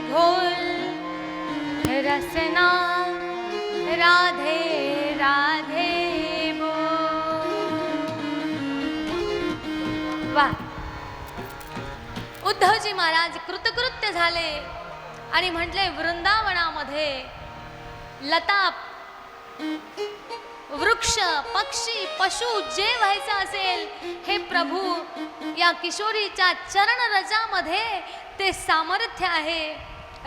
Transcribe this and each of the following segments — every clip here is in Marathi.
घोल रसना राधे राधे वा। उद्धवजी महाराज कृतकृत्य झाले आणि म्हटले, वृंदावनामध्ये लता वृक्ष पक्षी पशु जे व्हायचं असेल, हे प्रभू या किशोरीच्या चरण रजामध्ये ते सामर्थ्य आहे।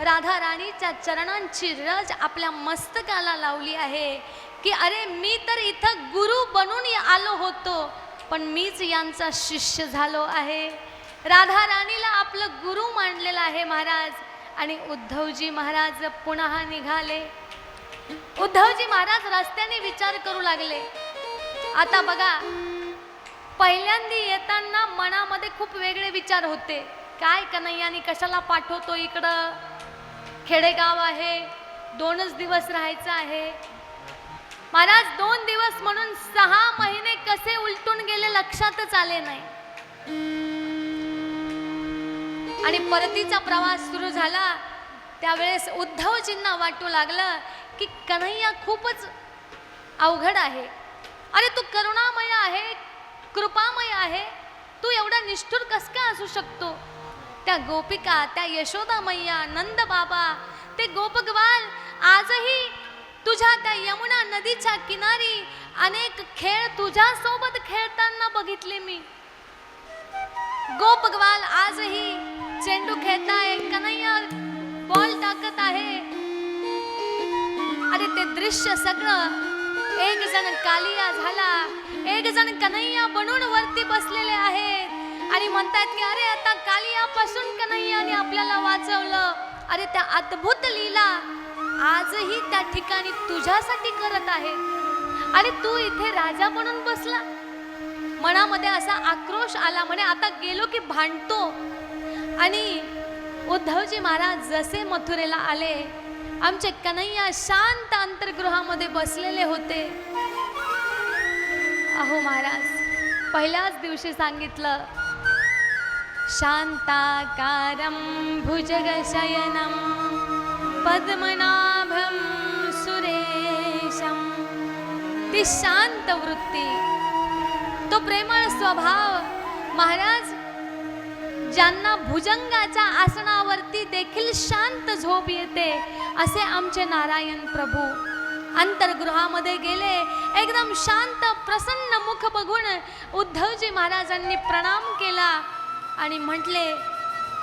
राधा राणीच्या चरणांची रज आपल्या मस्तकाला लावली आहे की अरे मी तर इथं गुरु बनून आलो होतो, पण मीच यांचा शिष्य झालो आहे। राधा राणीला आपलं गुरु मानलेलं आहे महाराज। आणि उद्धवजी महाराज पुन्हा निघाले। उद्धवजी महाराज रस्त्याने विचार करू लागले। आता बघा, पहिल्यांदा येताना मनामध्ये खूप वेगळे विचार होते। काय कन्हैयानी कशाला पाठवतो इकडं, खेडेगाव आहे, 2च दिवस राहायचं आहे। महाराज 2 दिवस म्हणून 6 महिने कसे उलटून गेले लक्षातच आले नाही। आणि परतीचा प्रवास सुरू झाला त्यावेळेस उद्धवजींना वाटू लागलं की कन्हैया खूपच अवघड आहे। अरे तू करुणामय आहे, कृपामय आहे, तू एवढा निष्ठुर कस काय असू शकतो? त्या गोपिका, त्या यशोदा मैया, नंद बाबा, ते गोपगवाल आजही तुझ्या त्या यमुना नदीच्या किनारी अनेक खेळ तुझ्या सोबत खेळताना बघितले मी। गोपगवाल आजही चेंडू खेळताय, कन्हैया बॉल टाकत आहे। अरे ते दृश्य सगळं, एक जण कालिया झाला, एक जण कन्हैया बनून वरती बसलेले आहेत आणि म्हणतात की अरे आता कालियापासून कन्हैयाने आपल्याला वाचवलं। अरे त्या अद्भुत लीला आजही त्या ठिकाणी तुझ्यासाठी करत आहे आणि तू इथे राजा बनून बसला। मनामध्ये असा आक्रोश आला, म्हणे आता गेलो की भांडतो। आणि उद्धवजी महाराज जसे मथुरेला आले, आमचे कन्हैया शांत अंतर्गृहामध्ये बसलेले होते। अहो महाराज पहिल्याच दिवशी सांगितलं, शांताकारं भुजगशयनं पद्मनाभं सुरेशं। ती शांत वृत्ती, तो प्रेमळ स्वभाव महाराज, ज्यांना भुजंगाच्या आसनावरती देखील शांत झोप येते, असे आमचे नारायण प्रभू अंतर्गृहामध्ये गेले। एकदम शांत प्रसन्न मुख बघून उद्धवजी महाराजांनी प्रणाम केला आणि म्हटले,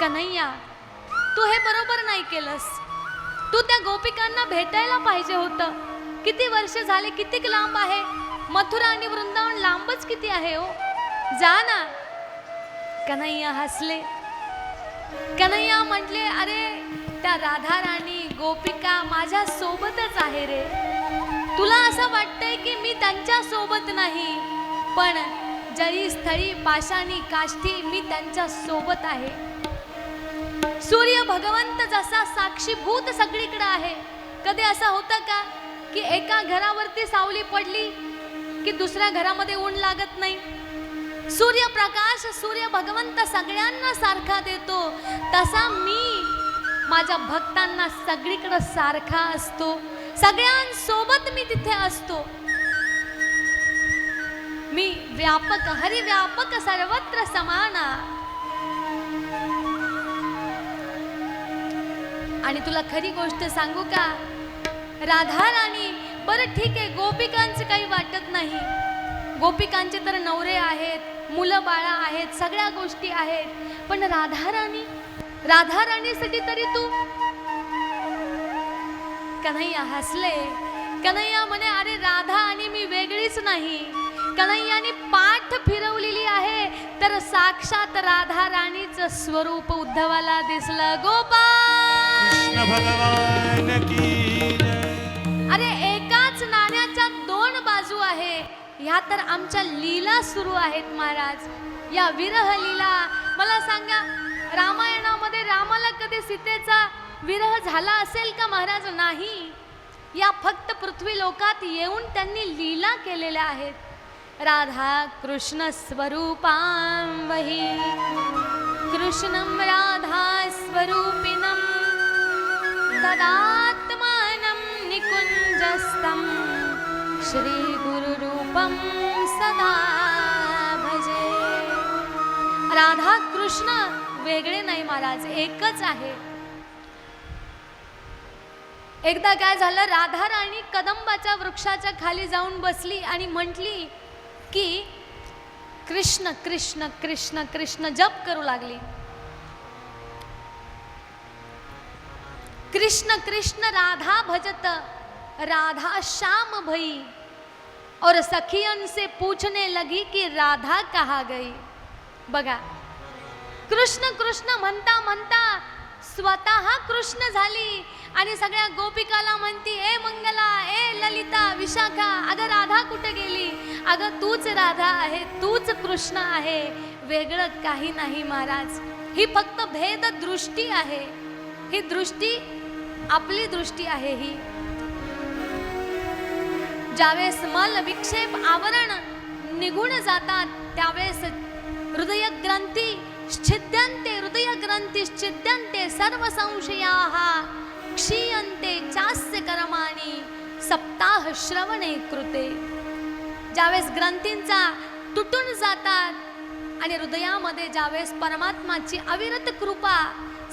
कन्हैया तू हे बरोबर नाही केलंस, तू त्या गोपिकांना भेटायला पाहिजे होतं। किती वर्ष झाले, किती लांब आहे मथुरा आणि वृंदावन, लांबच किती आहे हो, जा ना। कन्हैया हसले। कन्हैया म्हटले, अरे त्या राधा राणी गोपिका माझ्या सोबतच आहे रे। तुला असं वाटतंय की मी त्यांच्या सोबत नाही, पण जरी स्थळी पाशाणी काष्ठी मी त्यांच्या सोबत आहे। सूर्य भगवंत जसा साक्षीभूत सगळीकडे आहे, कधी असं होतं का की एका घरावरती सावली पडली की दुसऱ्या घरामध्ये ऊन लागत नाही? सूर्यप्रकाश सूर्य भगवंत सगळ्यांना सारखा देतो, तसा मी माझ्या भक्तांना सगळीकडे सारखा असतो, सगळ्यांसोबत मी तिथे असतो। मी व्यापक, हरिव्यापक, सर्वत्र समाना। आणि तुला खरी गोष्ट सांगू का, राधा राणी, बरं ठीक आहे गोपिकांचं काही वाटत नाही, गोपिकांचे तर नवरे आहेत, मुलं बाळा आहेत, सगळ्या गोष्टी आहेत, पण राधा राणीसाठी तरी तू। कन्हैया हसले। कन्हैया म्हणे, अरे राधा आणि मी वेगळीच नाही, कन्हैयाने पाठ फिरवलेली आहे तर साक्षात राधा राणीचं स्वरूप उद्धवाला दिसलं। गोपाल कृष्ण भगवान की जय। अरे एकाच नाण्याच्या 2 बाजू आहे, ह्या तर आमच्या लीला सुरू आहेत महाराज, या विरह लीला। मला सांगा, रामायणामध्ये रामाला कधी सीतेचा विरह झाला असेल का महाराज? नाही। या फक्त पृथ्वी लोकात येऊन त्यांनी लीला केलेल्या आहेत। राधा कृष्ण स्वरूपां वही कृष्णं राधा स्वरूपिणं सदात्मानं निकुञ्जस्थं श्रीगुरुरूपं सदा भजे. राधा कृष्ण वेगळे नाही महाराज, एकच आहे. एकदा काय झालं, राधा राणी कदंबाच्या वृक्षाच्या खाली जाऊन बसली आणि म्हटली की कृष्ण कृष्ण कृष्ण कृष्ण जप करू लागली. कृष्ण कृष्ण राधा भजत राधा श्याम भई, और सखियन से पूछने लगी कि राधा कहाँ गई. बघा, कृष्ण कृष्ण म्हणता म्हणता स्वतः कृष्ण झाली आणि सगळ्या गोपिकाला म्हणती, ए मंगला, ए ललिता, विशाखा, अगं राधा कुठे गेली? अगं तूच राधा आहे, तूच कृष्ण आहे, वेगळं काही नाही महाराज. ही फक्त भेद दृष्टी आहे. ही दृष्टी आपली दृष्टी आहे. ही ज्यावेळेस मल विक्षेप आवरण निघून जातात त्यावेळेस हृदय ग्रंथी छिद्यन्ते, हृदय ग्रंथी छिद्यन्ते, सर्व संशयाः क्षीयन्ते चास्य कर्माणि सप्ताह श्रवणे कृते. ज्यावेळेस ग्रंथींचा तुटून जातात आणि हृदयामध्ये ज्यावेळेस परमात्माची अविरत कृपा,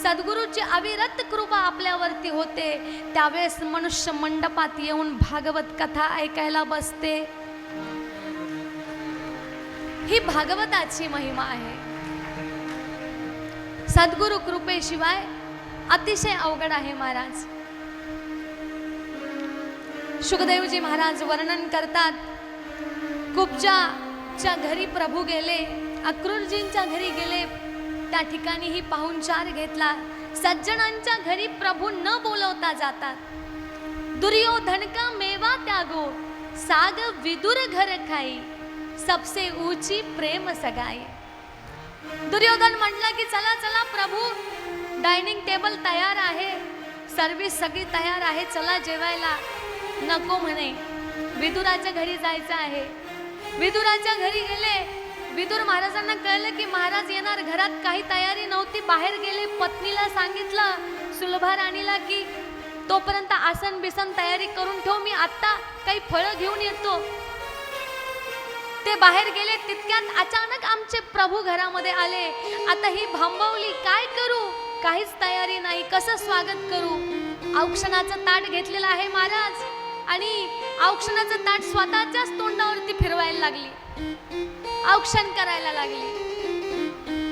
सद्गुरूची अविरत कृपा आपल्यावरती होते, त्यावेळेस मनुष्य मंडपात येऊन भागवत कथा ऐकायला बसते. ही भागवताची महिमा आहे. सद्गुरु कृपेशिवाय अतिशय अवघड आहे महाराज. शुकदेवजी महाराज वर्णन करतात, कुब्जाच्या घरी प्रभू गेले, अक्रूरजींच्या घरी गेले, त्या ठिकाणीही पाहुणचार घेतला. सज्जनांच्या घरी प्रभू न बोलवता जातात. दुर्योधन का मेवा त्यागो, साग विदुर घर खाई, सबसे ऊंची प्रेम सगाई. दुर्योधन म्हटला की चला चला प्रभू, डायनिंग टेबल तयार आहे, सर्विस सगळी तयार आहे, चला जेवायला. नको म्हणे, विदुराच्या घरी जायचं आहे. विदुराच्या घरी गेले. विदुर महाराजांना कळलं की महाराज येणार, घरात काही तयारी नव्हती, बाहेर गेले. पत्नीला सांगितलं, सुलभा राणीला, की तोपर्यंत आसन बिसन तयारी करून ठेव, मी आत्ता काही फळं घेऊन येतो. ते बाहेर गेले. तितक्यात अचानक आमचे प्रभू घरामध्ये आले. आता ही भांबवली, काय करू, काहीच तयारी नाही, कसं स्वागत करू. औक्षणाचं ताट घेतलेलं आहे महाराज आणि औक्षणाचं ताट स्वतःच्याच तोंडावरती फिरवायला लागली, औक्षण करायला लागली.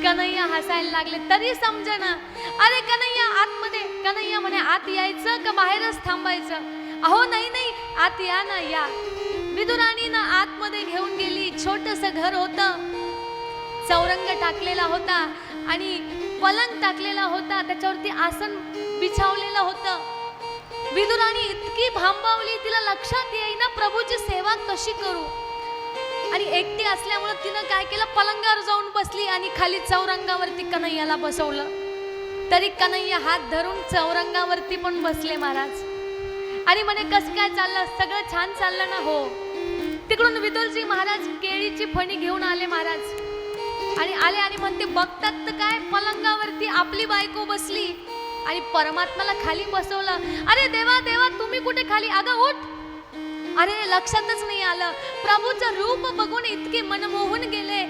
कन्हैया हसायला लागले, तरी समजेना. अरे कन्हैया आतमध्ये, कन्हैया म्हणे आत यायचं का बाहेरच थांबायचं? अहो नाही नाही, आत या ना, या. विदुराणीनं आतमध्ये घेऊन गेली. छोटंसं घर होतं, चौरंग टाकलेला होता आणि पलंग टाकलेला होता, त्याच्यावरती आसन बिछावलेलं होतं. विदुराणी इतकी भांबावली, तिला लक्षात येईना प्रभूची सेवा कशी करू. आणि एकटी असल्यामुळे तिनं काय केलं, पलंगावर जाऊन बसली आणि खाली चौरंगावरती कन्हैयाला बसवलं. तरी कन्हैया हात धरून चौरंगावरती पण बसले महाराज. आणि म्हणे कसं काय चाललं, सगळं छान चाललं ना? हो. तिकडून विदुरजी महाराज केळीची फणी घेऊन आले महाराज आणि आले आणि म्हणते, बघतात तर काय, पलंगावरती आपली बायको बसली आणि परमात्माला खाली बसवलं. अरे देवा देवा, तुम्ही कुठे खाली? अगं उठ. अरे लक्षातच नाही आलं. प्रभूचं रूप बघून इतके मनमोहून गेले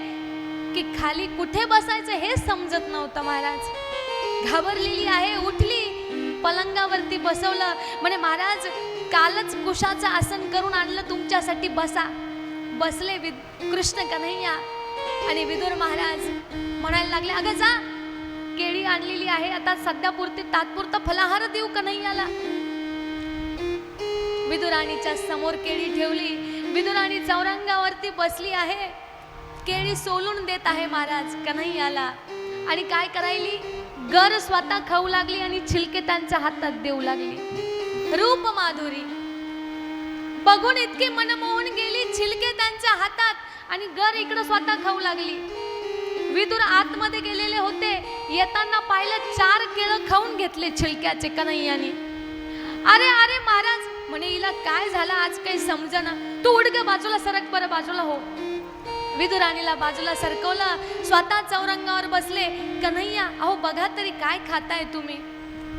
की खाली कुठे बसायचं हे समजत नव्हतं. महाराज घाबरलेली आहे, उठली, पलंगावरती बसवलं. म्हणे महाराज कालच कुशाचं आसन करून आणलं तुमच्यासाठी, बसा. बसले कृष्ण कन्हैया आणि विदुर महाराज म्हणायला लागले, अगं जा, केळी आणलेली आहे, आता सध्यापुरती तात्पुरता फलाहार देऊ कन्हैयाला. विदुराणीच्या समोर केळी ठेवली. विदुराणी चौरंगावरती बसली आहे, केळी सोलून देत आहे महाराज कन्हैयाला. आणि काय करायली, गर स्वतः खाऊ लागली आणि छिलके त्यांच्या हातात देऊ लागली. रूप माधुरी बघून इतकी मनमोहून गेली, छिलके त्यांच्या हातात आणि गर इकडं स्वतः खाऊ लागली. विदुर आतमध्ये गेलेले होते, येताना पाहिलं 4 केळं खाऊन घेतले छिलक्याचे कन्हैयाने. अरे अरे महाराज म्हणे, हिला काय झालं आज, काही समजना. तू उठ ग, बाजूला सरक, बरं बाजूला हो. विदुराणीला बाजूला सरकवलं, स्वतः चौरंगावर बसले. कन्हैया, अहो बघा तरी काय खाताय तुम्ही?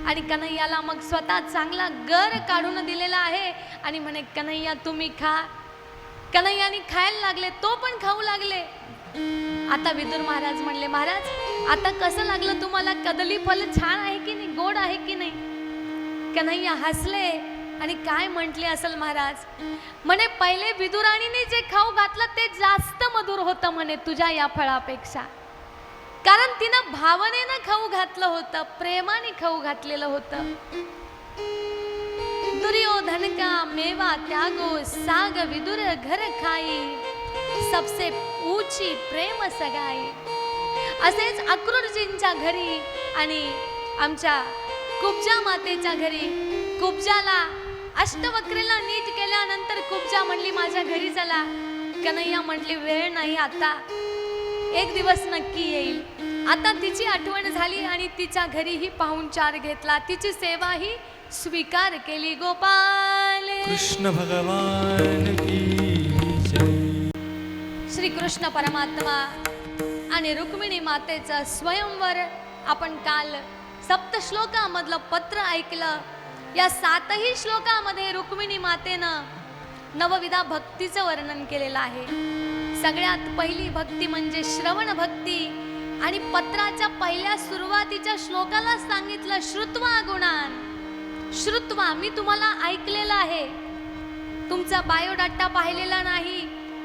आणि कन्हैयाला मग स्वतः चांगला गर काढून दिलेला आहे आणि म्हणे कन्हैया तुम्ही खा. कन्हैयाने खायला लागले, तो पण खाऊ लागले. आता विदुर महाराज म्हणले, महाराज आता कसं लागलं तुम्हाला? कदली फल छान आहे की नाही, गोड आहे की नाही? कन्हैया हसले आणि काय म्हटले असेल महाराज? म्हणे पहिले विदुराणीने जे खाऊ घातलं ते जास्त मधुर होतं म्हणे तुझ्या या फळापेक्षा. कारण तिनं भावनेनं खाऊ घातलं होतं, प्रेमाने खाऊ घातलेलं होतं. दुर्योधन का मेवा त्यागो साग विदुर घर खाई, सबसे ऊंची प्रेम सगाई. असेच अक्रूरजींच्या घरी आणि आमच्या कुब्जा मातेच्या घरी कुब्जाला अष्टवक्रेला नीट केल्यानंतर कुब्जा म्हणली माझ्या घरी चला. कन्हैया म्हटली वेळ नाही, आता एक दिवस नक्की येईल. आता तिची आठवण झाली आणि तिच्या घरीही पाहुणचार घेतला, तिची सेवाही स्वीकार केली. गोपाल कृष्ण भगवान की जय. श्री कृष्ण परमात्मा आणि रुक्मिणी मातेचं स्वयंवर आपण काल सप्तश्लोकामधलं पत्र ऐकलं. या 7ही श्लोकामध्ये रुक्मिणी मातेनं नवविधा भक्तीचं वर्णन केलेलं आहे. सगळ्यात पहिली भक्ती म्हणजे श्रवण भक्ती आणि पत्राच्या पहिल्या सुरुवातीच्या श्लोकाला सांगितलं श्रुत्वा गुणान. श्रुत्वा, मी तुम्हाला ऐकलेलं आहे, तुमचा बायोडाटा पाहिलेला नाही,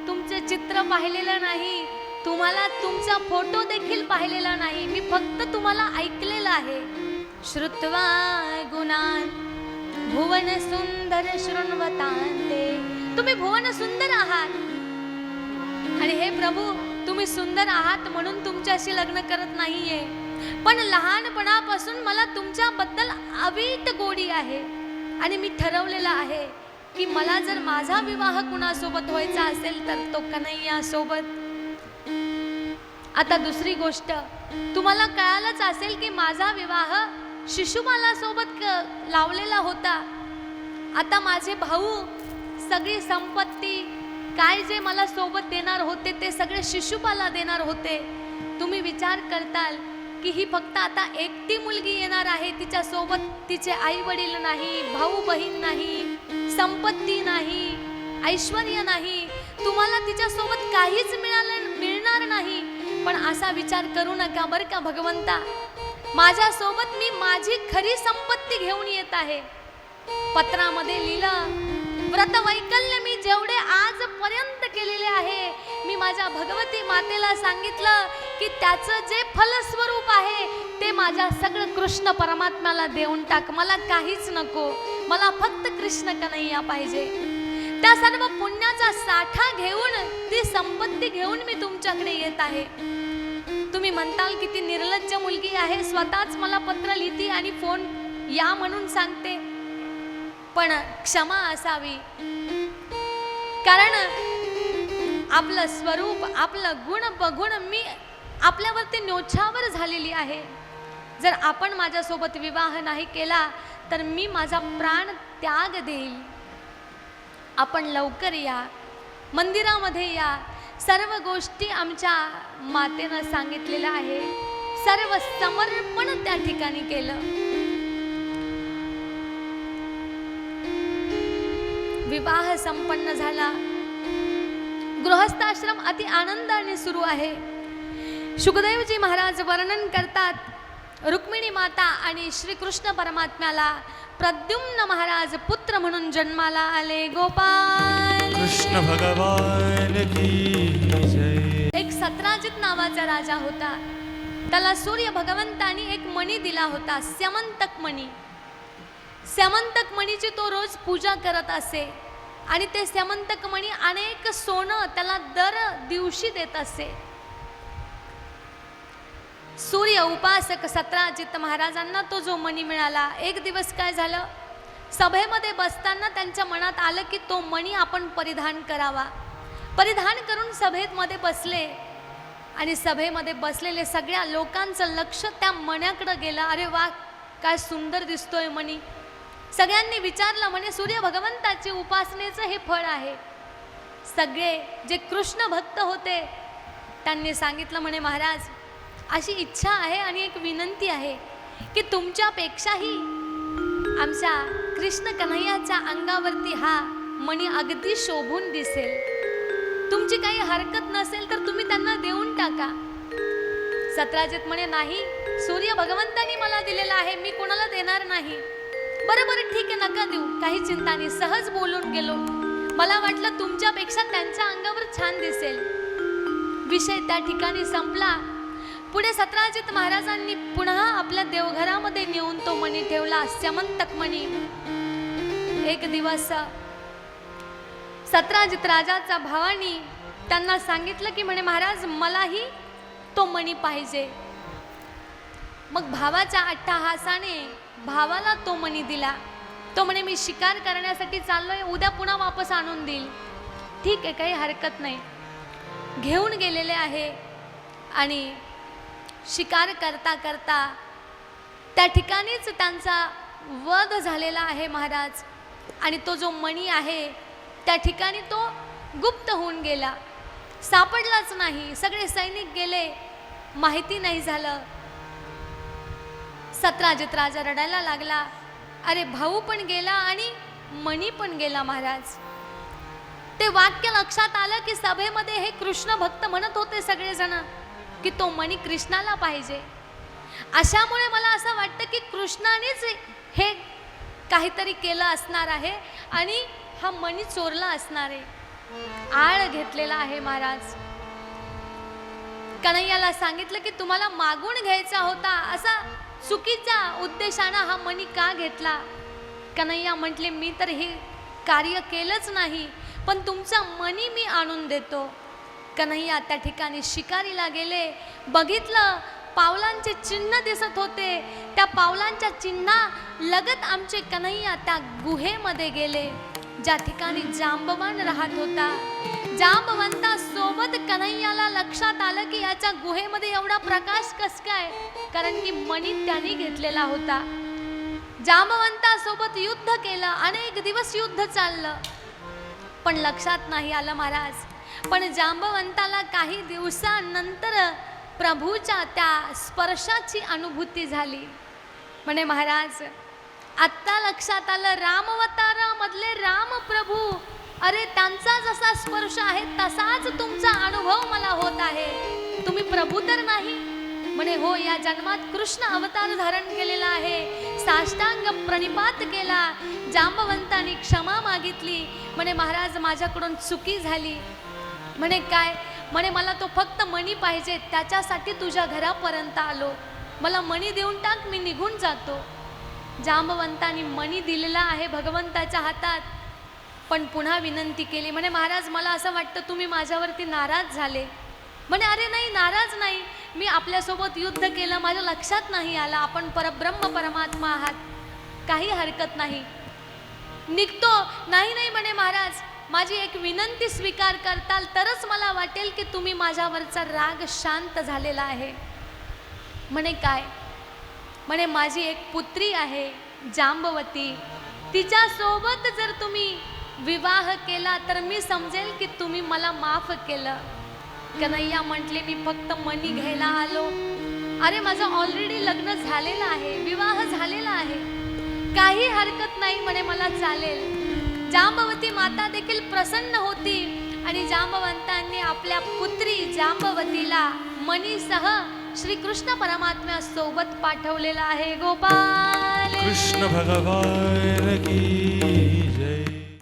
तुमचे चित्र पाहिलेलं नाही, तुम्हाला तुमचा फोटो देखील पाहिलेला नाही, मी फक्त तुम्हाला ऐकलेलं आहे. श्रुत्वा गुणान भुवन सुंदर शृण्वतांते. तुम्ही भुवन सुंदर आहात आणि हे प्रभू तुम्ही सुंदर आहात म्हणून तुमच्याशी लग्न करत नाहीये, पण लहानपणापासून मला तुमच्याबद्दल अवीट गोडी आहे आणि मी ठरवलेलं आहे की मला जर माझा विवाह कुणासोबत व्हायचा असेल तर तो कन्हैया सोबत. आता दुसरी गोष्ट, तुम्हाला कळालंच असेल की माझा विवाह शिशुपाला सोबत लावलेला होता. आता माझे भाऊ सगळी संपत्ती काय जे मला सोबत देणार होते ते सगळे शिशुपाला देणार होते. तुम्ही विचार करताल की ही फक्त आता एकटी मुलगी येणार आहे, तिच्या सोबत तिचे आई वडील नाही, भाऊ बहीण नाही, संपत्ती नाही, ऐश्वर्य नाही, तुम्हाला तिच्या सोबत काहीच मिळणार नाही. पण असा विचार करू नका बरं का भगवंता, माझ्या सोबत मी माझी खरी संपत्ती घेऊन येत आहे. पत्रामध्ये लिहिलं व्रत वैकल्य मी जेवढे आजपर्यंत केलेले आहे, मी माझ्या भगवती मातेला सांगितलं की त्याचं जे फलस्वरूप आहे ते माझ्या सगळं कृष्ण परमात्म्याला देऊन टाक, मला काहीच नको, मला फक्त कृष्ण कन्हैया पाहिजे. त्या सर्व पुण्याचा साठा घेऊन, ती संपत्ती घेऊन मी तुमच्याकडे येत आहे. तुम्ही म्हणताल की ती निर्लज्ज मुलगी आहे, स्वतःच मला पत्र लिहिती आणि फोन या म्हणून सांगते, पण क्षमा असावी. कारण आपलं स्वरूप, आपलं गुण बघून मी आपल्यावरती न्योछावर झालेली आहे. जर आपण माझ्यासोबत विवाह नाही केला तर मी माझा प्राण त्याग देईल. आपण लवकर या, मंदिरामध्ये या. सर्व गोष्टी आमच्या मातेनं सांगितलेल्या आहे, सर्व समर्पण त्या ठिकाणी केलं. विवाह संपन्न झाला. गृहस्थाश्रम अति आनंदाने सुरू आहे. शुकदेवजी महाराज वर्णन करतात रुक्मिणी माता आणि श्रीकृष्ण परमात्म्याला प्रद्युम्न महाराज पुत्र म्हणून जन्माला आले. गोपाल कृष्ण भगवान की जय. एक सत्राजित नावाचा राजा होता. त्याला सूर्य भगवंतानी एक मणी दिला होता, स्यमंतक मणी. स्यमंतक मणीची तो रोज पूजा करत असे आणि ते स्यमंतक मणी अनेक सोनं त्याला दर दिवशी देत असे. सूर्य उपासक सत्राजित महाराजांना तो जो मणी मिळाला. एक दिवस काय झालं, सभेमध्ये बसताना त्यांच्या मनात आलं की तो मणी आपण परिधान करावा. परिधान करून सभेमध्ये बसले आणि सभेमध्ये बसलेले सगळ्या लोकांचं लक्ष त्या मण्याकडे गेलं. अरे वा, काय सुंदर दिसतोय मणी. सगळ्यांनी विचारलं, म्हणे सूर्य भगवंताची उपासनेचं हे फळ आहे. सगळे जे कृष्ण भक्त होते त्यांनी सांगितलं, म्हणे महाराज अशी इच्छा आहे आणि एक विनंती आहे की तुमच्यापेक्षाही आमच्या कृष्ण कन्हैयाच्या अंगावरती हा मणी अगदी शोभून दिसेल, तुमची काही हरकत नसेल तर तुम्ही त्यांना देऊन टाका. सत्राजित म्हणे नाही, सूर्य भगवंतांनी मला दिलेला आहे, मी कोणाला देणार नाही. बरं बरं ठीक आहे, नका देऊ, काही चिंता नाही. सहज बोलून गेलो, मला वाटलं तुमच्यापेक्षा त्यांच्या अंगावर छान दिसेल. विषय त्या ठिकाणी संपला. पुढे सत्राजित महाराजांनी पुन्हा आपल्या देवघरामध्ये नेऊन तो मणी ठेवला, स्यमंतक मणी. एक दिवस सत्राजित राजाचा भावानी त्यांना सांगितलं की म्हणे महाराज मलाही तो मणी पाहिजे. मग भावाच्या अट्टहासाने भावाला तो मणी दिला. तो म्हणे मी शिकार करण्यासाठी चाललोय, उद्या पुन्हा वापस आणून देईल. ठीक आहे, काही हरकत नाही. घेऊन गेलेले आहे आणि शिकार करता करता त्या ठिकाणीच त्यांचा वध झालेला आहे महाराज. आणि तो जो मणी आहे त्या ठिकाणी तो गुप्त होऊन गेला, सापडलाच नाही. सगळे सैनिक गेले, माहिती नाही झालं. सत्राजित राजा रडायला लागला, अरे भाऊ पण गेला आणि मणी पण गेला महाराज. ते वाक्य लक्षात आलं की सभेमध्ये हे कृष्ण भक्त म्हणत होते सगळेजण की तो मणी कृष्णाला पाहिजे. अशामुळे मला असं वाटतं की कृष्णानेच हे काहीतरी केलं असणार आहे आणि हा मणी चोरला असणार आहे, आळ घेतलेला आहे महाराज. कन्हैयाला सांगितलं की तुम्हाला मागून घ्यायचा होता, असा चुकीच्या उद्देशानं हा मणी का घेतला. कन्हैया म्हटले मी तर हे कार्य केलंच नाही, पण तुमचा मणी मी आणून देतो. कन्हैया त्या ठिकाणी शिकारीला गेले, बघितलं पावलांचे चिन्ह दिसत होते. त्या पावलांच्या चिन्हा लगत आमचे कन्हैया त्या गुहेमध्ये गेले ज्या ठिकाणी जांबवान राहत होता. जांबवंता सोबत कन्हैयाला लक्षात आलं की याच्या गुहेमध्ये एवढा प्रकाश कस काय, कारण की मणी त्यांनी घेतलेला होता. जांबवंता सोबत युद्ध केलं, अनेक दिवस युद्ध चाललं, पण लक्षात नाही आलं महाराज. पण जांबवंताला काही दिवसानंतर प्रभूच्या त्या स्पर्शाची अनुभूती झाली. म्हणे महाराज आत्ता लक्षात आलं, रामवतारामधले राम प्रभू, अरे त्यांचा जसा स्पर्श आहे तसाच तुमचा अनुभव मला होत आहे. तुम्ही प्रभू तर नाही. म्हणे हो, या जन्मात कृष्ण अवतार धारण केलेला आहे. साष्टांग प्रणिपात केला, जांबवंतांनी क्षमा मागितली. म्हणे महाराज माझ्याकडून चुकी झाली. म्हणे काय, म्हणे मला तो फक्त मणी पाहिजे, त्याच्यासाठी तुझ्या घरापर्यंत आलो, मला मणी देऊन टाक, मी निघून जातो. जांबवंतांनी मणी दिलेला आहे भगवंताच्या हातात, पण पुन्हा विनंती केली. म्हणे महाराज मला असं वाटतं तुम्ही माझ्यावरती नाराज झाले. म्हणे अरे नाही, नाराज नाही, मी आपल्यासोबत युद्ध केलं, माझ्या लक्षात नाही आलं आपण परब्रह्म परमात्मा आहात, काही हरकत नाही, निघतो. नाही नाही म्हणे महाराज, माझी एक विनंती स्वीकार करताल तरच मला वाटेल की तुम्ही माझ्यावरचा राग शांत झालेला आहे. म्हणे काय. म्हणे माझी एक पुत्री आहे जांबवती, तिच्यासोबत जर तुम्ही विवाह केला तर मी समजेल की तुम्ही मला माफ केलं. कन्हैया म्हटले मी फक्त मणी घ्यायला आलो. अरे माझं ऑलरेडी लग्न झालेलं आहे, विवाह झालेला आहे, काही हरकत नाही म्हणे, मला चालेल. जांबवती माता देखील प्रसन्न होती आणि जांबवंतांनी आपल्या पुत्री जांबवतीला मणीसह श्री कृष्ण परमात्म्या सोबत पाठवलेला आहे. गोपाल कृष्ण भगवान की